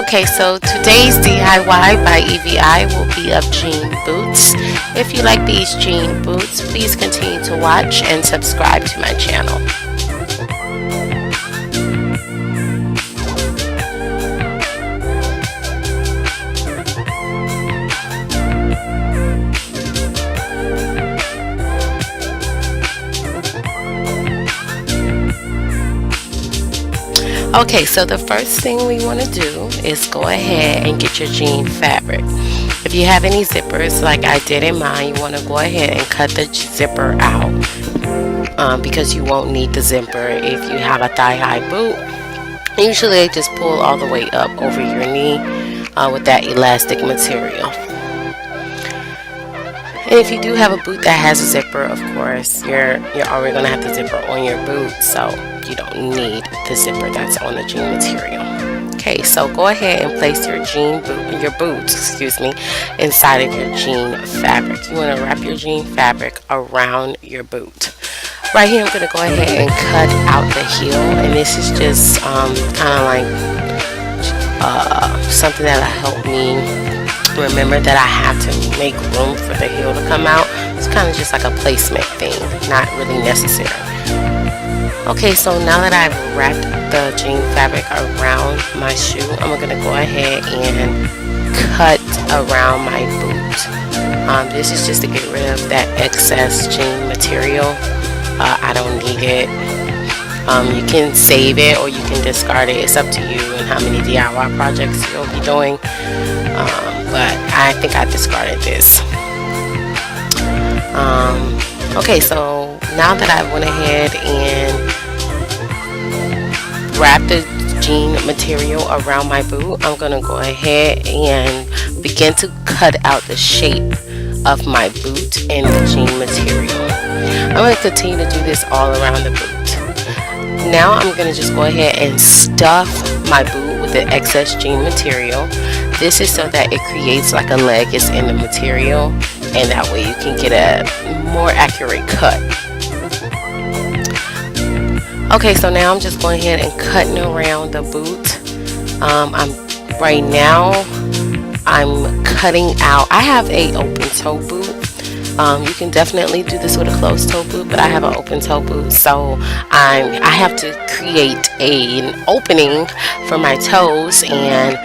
Okay, so today's DIY by EVI will be of jean boots. If you like these jean boots, please continue to watch and subscribe to my channel. Okay, so the first thing we want to do is go ahead and get your jean fabric. If you have any zippers like I did in mine, you want to go ahead and cut the zipper out because you won't need the zipper if you have a thigh-high boot. Usually I just pull all the way up over your knee with that elastic material. And if you do have a boot that has a zipper, of course, you're already going to have the zipper on your boot, so you don't need the zipper that's on the jean material. Okay, so go ahead and place your boots, inside of your jean fabric. You want to wrap your jean fabric around your boot. Right here, I'm going to go ahead and cut out the heel, and this is just kind of like something that'll help me remember that I have to make room for the heel to come out. It's kind of just like a placement thing, not really necessary. Okay, so now that I've wrapped the jean fabric around my shoe, I'm going to go ahead and cut around my boot. This is just to get rid of that excess jean material. I don't need it. You can save it or you can discard it. It's up to you and how many DIY projects you'll be doing. But I think I discarded this. Okay, so now that I went ahead and wrapped the jean material around my boot, I'm going to go ahead and begin to cut out the shape of my boot in the jean material. I'm going to continue to do this all around the boot. Now I'm going to just go ahead and stuff my boot with the excess jean material. This is so that it creates like a leg is in the material, and that way you can get a more accurate cut. Okay, so now I'm just going ahead and cutting around the boot. Right now I'm cutting out. I have a open toe boot. You can definitely do this with a closed toe boot, but I have an open toe boot, so I have to create an opening for my toes, and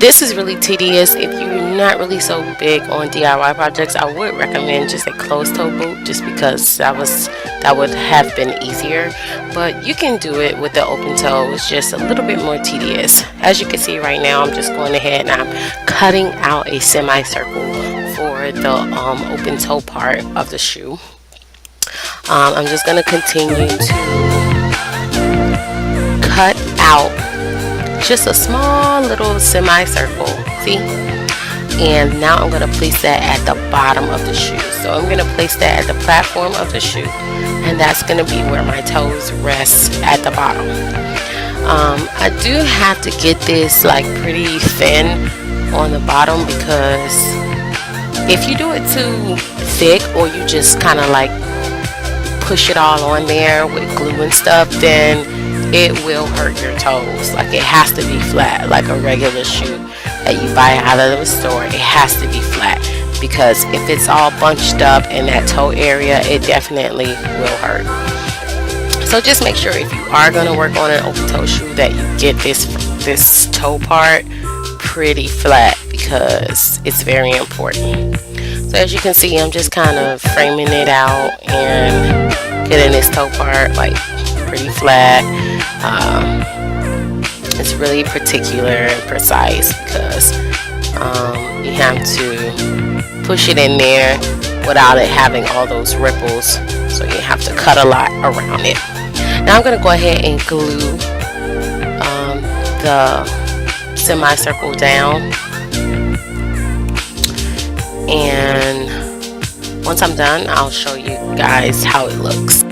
this is really tedious. If you're not really so big on DIY projects, I would recommend just a closed toe boot, just because that would have been easier. But you can do it with the open toe. It's just a little bit more tedious. As you can see right now, I'm just going ahead and I'm cutting out a semicircle for the open toe part of the shoe. I'm just going to continue to cut out just a small little semicircle, see? And now I'm going to place that at the bottom of the shoe. So I'm going to place that at the platform of the shoe, and that's going to be where my toes rest at the bottom. I do have to get this like pretty thin on the bottom, because if you do it too thick, or you just kind of like push it all on there with glue and stuff, then it will hurt your toes. Like, it has to be flat, like a regular shoe that you buy out of the store. It has to be flat, because if it's all bunched up in that toe area, it definitely will hurt. So just make sure, if you are going to work on an open toe shoe, that you get this toe part pretty flat, because it's very important. So as you can see, I'm just kind of framing it out and getting this toe part like pretty flat. It's really particular and precise, because you have to push it in there without it having all those ripples, so you have to cut a lot around it. Now I'm going to go ahead and glue the semicircle down, and once I'm done, I'll show you guys how it looks.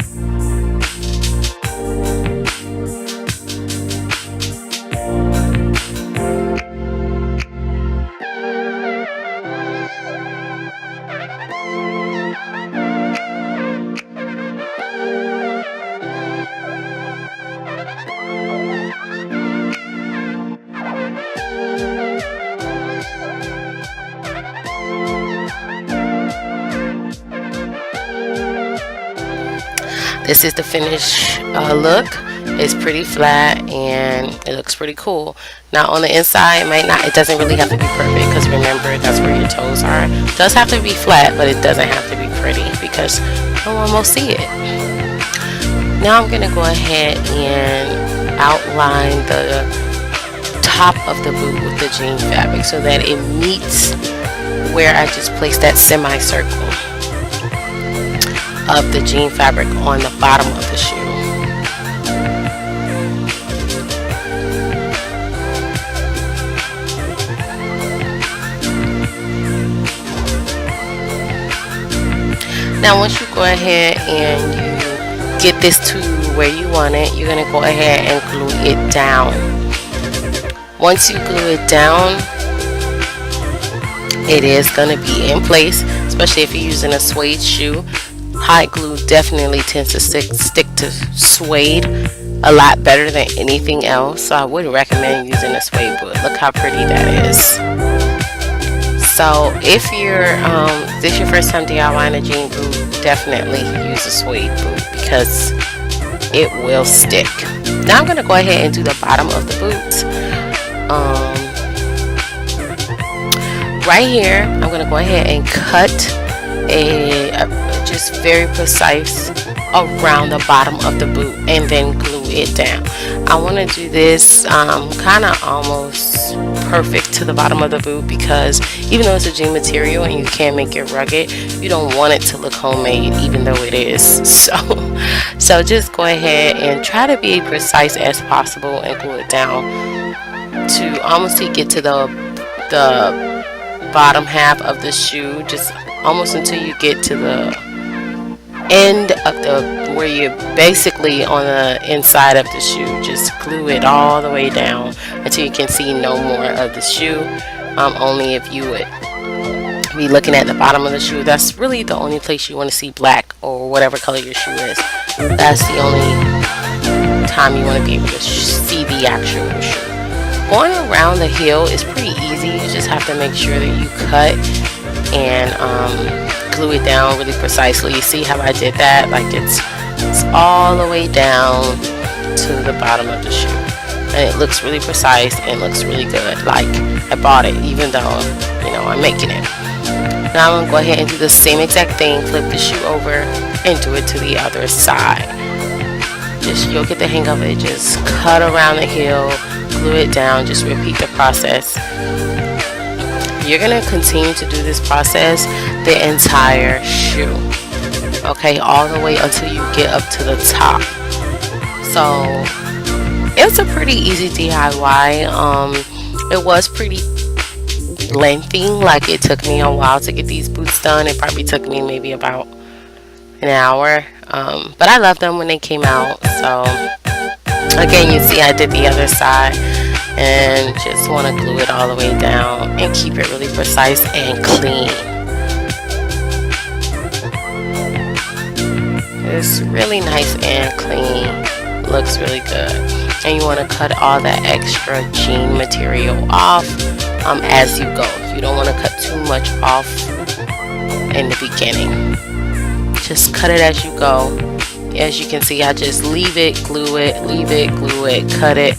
This is the finished look. It's pretty flat and it looks pretty cool. Now on the inside, it doesn't really have to be perfect, because remember, that's where your toes are. It does have to be flat, but it doesn't have to be pretty because no one will see it. Now I'm going to go ahead and outline the top of the boot with the jean fabric so that it meets where I just placed that semicircle of the jean fabric on the bottom of the shoe. Now once you go ahead and you get this to where you want it, you're going to go ahead and glue it down. Once you glue it down, it is going to be in place, especially if you're using a suede shoe. Hot glue definitely tends to stick to suede a lot better than anything else, so I would recommend using a suede boot. Look how pretty that is. So if this is your first time DIYing a jean boot, definitely use a suede boot because it will stick. Now I'm going to go ahead and do the bottom of the boot. Right here, I'm going to go ahead and cut just very precise around the bottom of the boot and then glue it down. I want to do this kind of almost perfect to the bottom of the boot, because even though it's a jean material and you can make it rugged, you don't want it to look homemade, even though it is. So just go ahead and try to be precise as possible and glue it down to almost get to the bottom half of the shoe, just almost until you get to the end of where you're basically on the inside of the shoe. Just glue it all the way down until you can see no more of the shoe. Only if you would be looking at the bottom of the shoe, that's really the only place you want to see black or whatever color your shoe is. That's the only time you want to be able to see the actual shoe. Going around the heel is pretty easy. You just have to make sure that you cut and glue it down really precisely. You see how I did that? Like it's all the way down to the bottom of the shoe, and it looks really precise and looks really good. Like I bought it, even though I'm making it. Now I'm gonna go ahead and do the same exact thing. Flip the shoe over and do it to the other side. You'll get the hang of it. Just cut around the heel, glue it down. Just repeat the process. You're going to continue to do this process the entire shoe, okay, all the way until you get up to the top. So it's a pretty easy DIY. It was pretty lengthy, like it took me a while to get these boots done. It probably took me maybe about an hour, but I loved them when they came out. So again, you see I did the other side, and just want to glue it all the way down and keep it really precise and clean. It's really nice and clean, looks really good. And you want to cut all that extra jean material off as you go. You don't want to cut too much off in the beginning. Just cut it as you go. As you can see, I just leave it, glue it, leave it, glue it, cut it.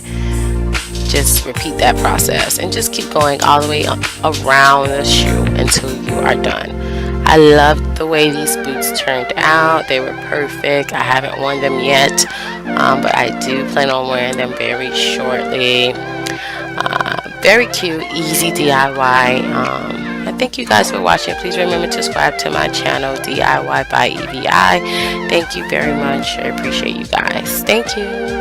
Just repeat that process and just keep going all the way around the shoe until you are done. I love the way these boots turned out. They were perfect. I haven't worn them yet, but I do plan on wearing them very shortly. Very cute, easy DIY. I thank you guys for watching. Please remember to subscribe to my channel, DIY by EVI. Thank you very much. I appreciate you guys. Thank you.